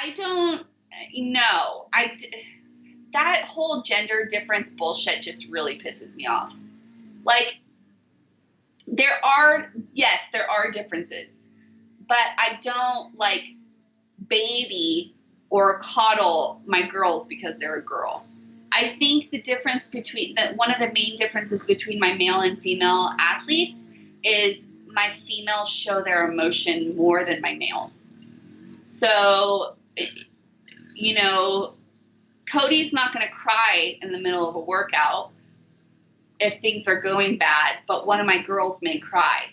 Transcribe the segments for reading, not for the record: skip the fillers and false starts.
I don't know. That whole gender difference bullshit just really pisses me off. Like, yes, there are differences, but I don't like baby or coddle my girls because they're a girl. I think the difference between that one of the main differences between my male and female athletes is my females show their emotion more than my males. So, you know, Cody's not going to cry in the middle of a workout if things are going bad, but one of my girls may cry.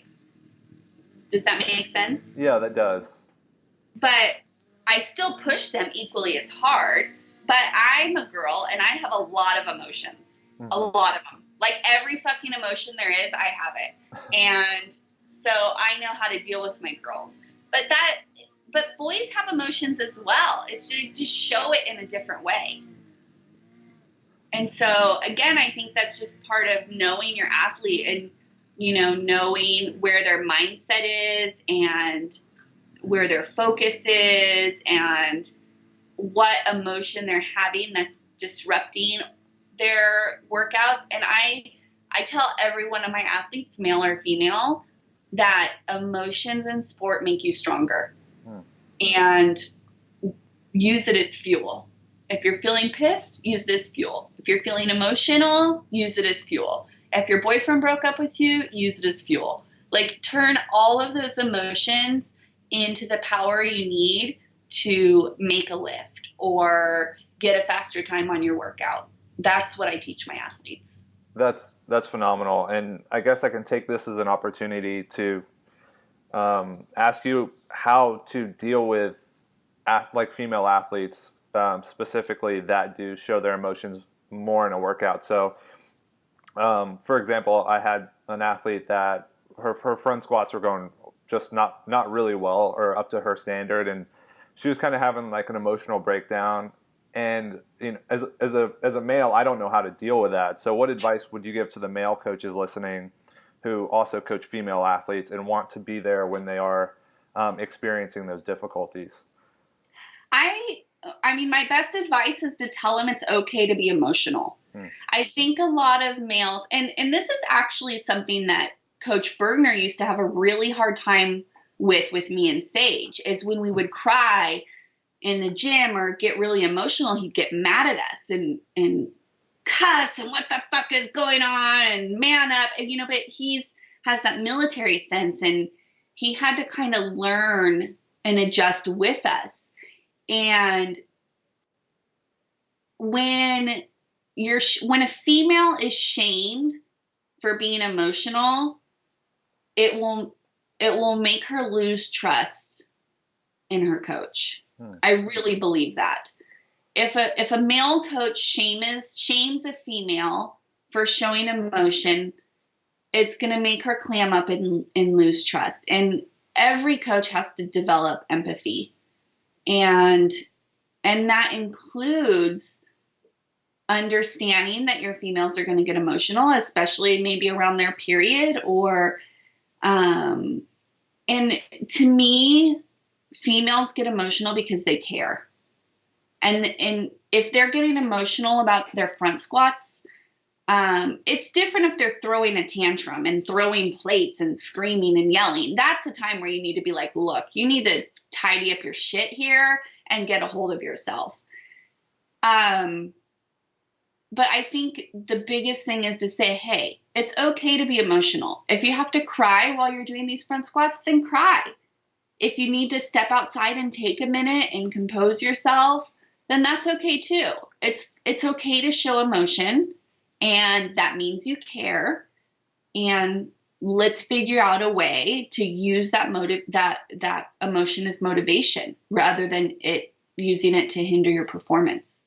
Does that make sense? Yeah, that does. But I still push them equally as hard, but I'm a girl and I have a lot of emotions. A lot of them. Like every fucking emotion there is, I have it. And so I know how to deal with my girls. But boys have emotions as well. It's just show it in a different way. And so again, I think that's just part of knowing your athlete and, you know, knowing where their mindset is and where their focus is and what emotion they're having that's disrupting their workouts. And I tell every one of my athletes, male or female, that emotions in sport make you stronger. And use it as fuel. If you're feeling pissed, use it as fuel. If you're feeling emotional, use it as fuel. If your boyfriend broke up with you, use it as fuel. Like, turn all of those emotions into the power you need to make a lift or get a faster time on your workout. That's what I teach my athletes. That's phenomenal. And I guess I can take this as an opportunity to ask you how to deal with like female athletes specifically that do show their emotions more in a workout. So, for example, I had an athlete that her front squats were going just not really well or up to her standard, and she was kind of having like an emotional breakdown. And you know, as a male, I don't know how to deal with that. So, what advice would you give to the male coaches listening, who also coach female athletes and want to be there when they are experiencing those difficulties? I mean, my best advice is to tell them it's okay to be emotional. I think a lot of males, and this is actually something that Coach Bergner used to have a really hard time with me and Sage, is when we would cry in the gym or get really emotional, he'd get mad at us and cuss and what the fuck is going on and man up. And, you know, but has that military sense, and he had to kind of learn and adjust with us. And when a female is shamed for being emotional, it will make her lose trust in her coach. I really believe that. If a male coach shames a female for showing emotion, it's going to make her clam up and lose trust. And every coach has to develop empathy. And that includes understanding that your females are going to get emotional, especially maybe around their period and to me, females get emotional because they care. And if they're getting emotional about their front squats, it's different if they're throwing a tantrum and throwing plates and screaming and yelling. That's a time where you need to be like, look, you need to tidy up your shit here and get a hold of yourself. But I think the biggest thing is to say, hey, it's okay to be emotional. If you have to cry while you're doing these front squats, then cry. If you need to step outside and take a minute and compose yourself, then that's okay too. It's okay to show emotion, and that means you care. And let's figure out a way to use that emotion as motivation rather than using it to hinder your performance.